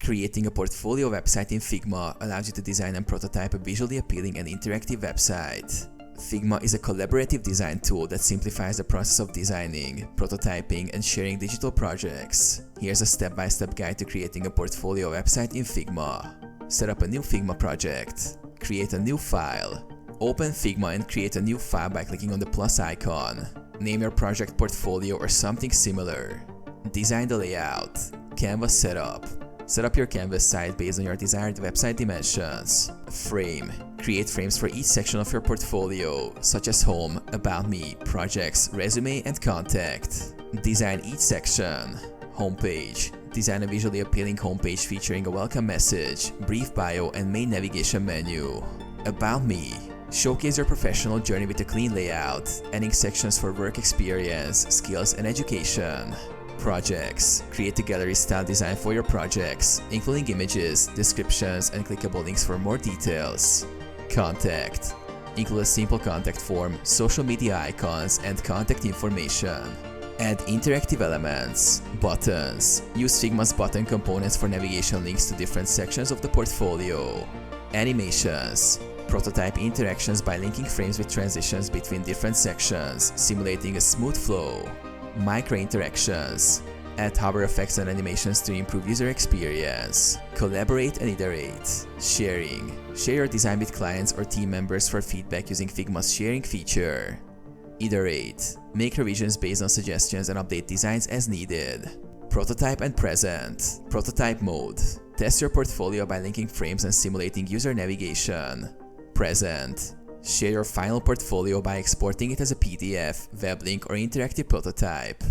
Creating a portfolio website in Figma allows you to design and prototype a visually appealing and interactive website. Figma is a collaborative design tool that simplifies the process of designing, prototyping, and sharing digital projects. Here's a step-by-step guide to creating a portfolio website in Figma. Set up a new Figma project. Create a new file. Open Figma and create a new file by clicking on the plus icon. Name your project portfolio or something similar. Design the layout. Canvas setup. Set up your canvas site based on your desired website dimensions. Frame. Create frames for each section of your portfolio, such as Home, About Me, Projects, Resume, and Contact. Design each section. Homepage. Design a visually appealing homepage featuring a welcome message, brief bio, and main navigation menu. About Me. Showcase your professional journey with a clean layout, adding sections for work experience, skills, and education. Projects. Create a gallery-style design for your projects, including images, descriptions, and clickable links for more details. Contact. Include a simple contact form, social media icons, and contact information. Add interactive elements. Buttons. Use Figma's button components for navigation links to different sections of the portfolio. Animations. Prototype interactions by linking frames with transitions between different sections, simulating a smooth flow. Micro-interactions. Add hover effects and animations to improve user experience. Collaborate and iterate. Sharing. Share your design with clients or team members for feedback using Figma's sharing feature. Iterate. Make revisions based on suggestions and update designs as needed. Prototype and present. Prototype mode. Test your portfolio by linking frames and simulating user navigation. Present. Share your final portfolio by exporting it as a PDF, web link, or interactive prototype.